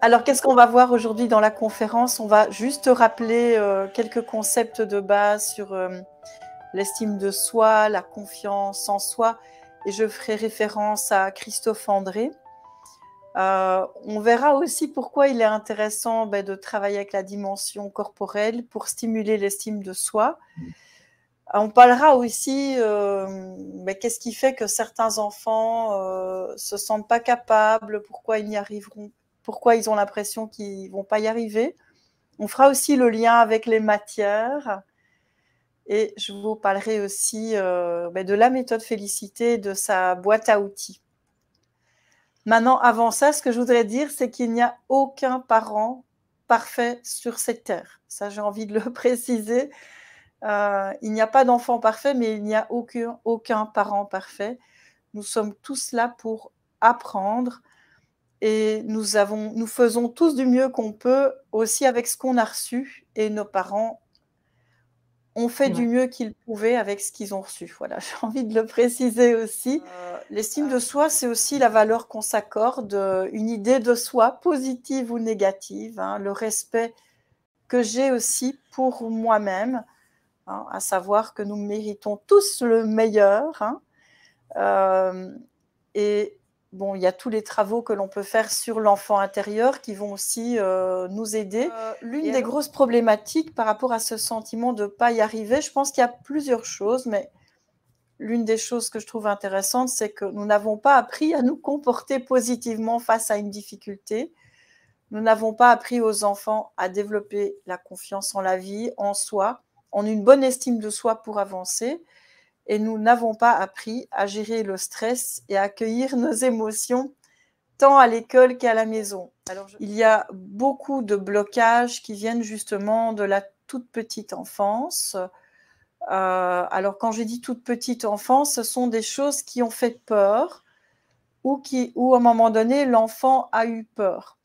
Alors, qu'est-ce qu'on va voir aujourd'hui dans la conférence? On va juste rappeler quelques concepts de base sur l'estime de soi, la confiance en soi, et je ferai référence à Christophe André. On verra aussi pourquoi il est intéressant de travailler avec la dimension corporelle pour stimuler l'estime de soi. On parlera aussi qu'est-ce qui fait que certains enfants se sentent pas capables, pourquoi ils n'y arriveront, pourquoi ils ont l'impression qu'ils vont pas y arriver. On fera aussi le lien avec les matières et je vous parlerai aussi de la méthode Félicité, de sa boîte à outils. Maintenant, avant ça, ce que je voudrais dire, c'est qu'il n'y a aucun parent parfait sur cette terre. Ça, j'ai envie de le préciser. Il n'y a pas d'enfant parfait, mais il n'y a aucun parent parfait. Nous sommes tous là pour apprendre et nous faisons tous du mieux qu'on peut aussi avec ce qu'on a reçu, et nos parents ont fait du mieux qu'ils pouvaient avec ce qu'ils ont reçu. Voilà, j'ai envie de le préciser aussi. L'estime de soi, c'est aussi la valeur qu'on s'accorde, une idée de soi, positive ou négative, hein, le respect que j'ai aussi pour moi-même, hein, à savoir que nous méritons tous le meilleur. Hein, et bon, il y a tous les travaux que l'on peut faire sur l'enfant intérieur qui vont aussi nous aider. L'une des grosses problématiques par rapport à ce sentiment de ne pas y arriver, je pense qu'il y a plusieurs choses, mais l'une des choses que je trouve intéressante, c'est que nous n'avons pas appris à nous comporter positivement face à une difficulté. Nous n'avons pas appris aux enfants à développer la confiance en la vie, en soi, en une bonne estime de soi pour avancer. Et nous n'avons pas appris à gérer le stress et à accueillir nos émotions, tant à l'école qu'à la maison. Alors, il y a beaucoup de blocages qui viennent justement de la toute petite enfance. Alors, quand je dis toute petite enfance, ce sont des choses qui ont fait peur ou à un moment donné, l'enfant a eu peur.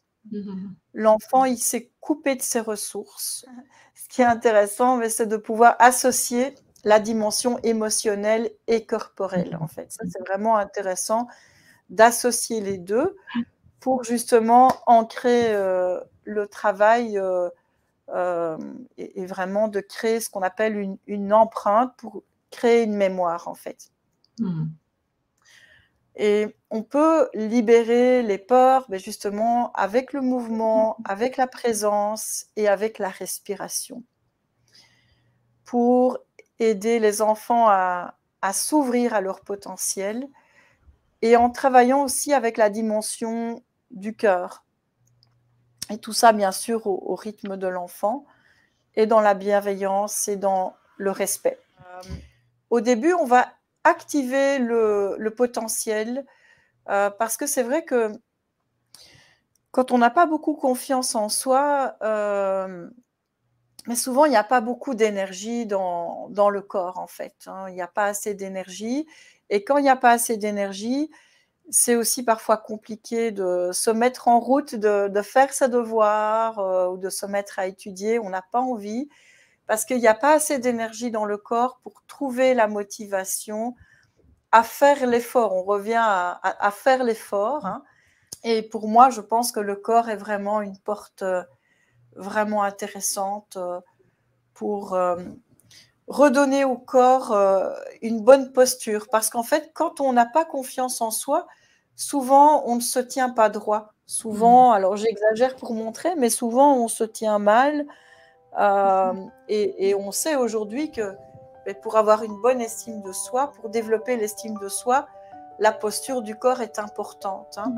L'enfant, il s'est coupé de ses ressources. Ce qui est intéressant, c'est de pouvoir associer la dimension émotionnelle et corporelle, en fait. Ça, c'est vraiment intéressant d'associer les deux pour justement ancrer le travail et vraiment de créer ce qu'on appelle une empreinte pour créer une mémoire, en fait. Et on peut libérer les peurs justement avec le mouvement, avec la présence et avec la respiration, pour aider les enfants à s'ouvrir à leur potentiel, et en travaillant aussi avec la dimension du cœur. Et tout ça, bien sûr, au rythme de l'enfant, et dans la bienveillance et dans le respect. Au début, on va activer le potentiel, parce que c'est vrai que quand on n'a pas beaucoup confiance en soi, mais souvent, il n'y a pas beaucoup d'énergie dans le corps, en fait. Hein. Il n'y a pas assez d'énergie. Et quand il n'y a pas assez d'énergie, c'est aussi parfois compliqué de se mettre en route, de faire ses devoirs ou de se mettre à étudier. On n'a pas envie parce qu'il n'y a pas assez d'énergie dans le corps pour trouver la motivation à faire l'effort. On revient à faire l'effort. Hein. Et pour moi, je pense que le corps est vraiment une porte vraiment intéressante pour redonner au corps une bonne posture. Parce qu'en fait, quand on n'a pas confiance en soi, souvent, on ne se tient pas droit. Souvent, alors j'exagère pour montrer, mais souvent, on se tient mal. Et on sait aujourd'hui que pour avoir une bonne estime de soi, pour développer l'estime de soi, la posture du corps est importante. Hein.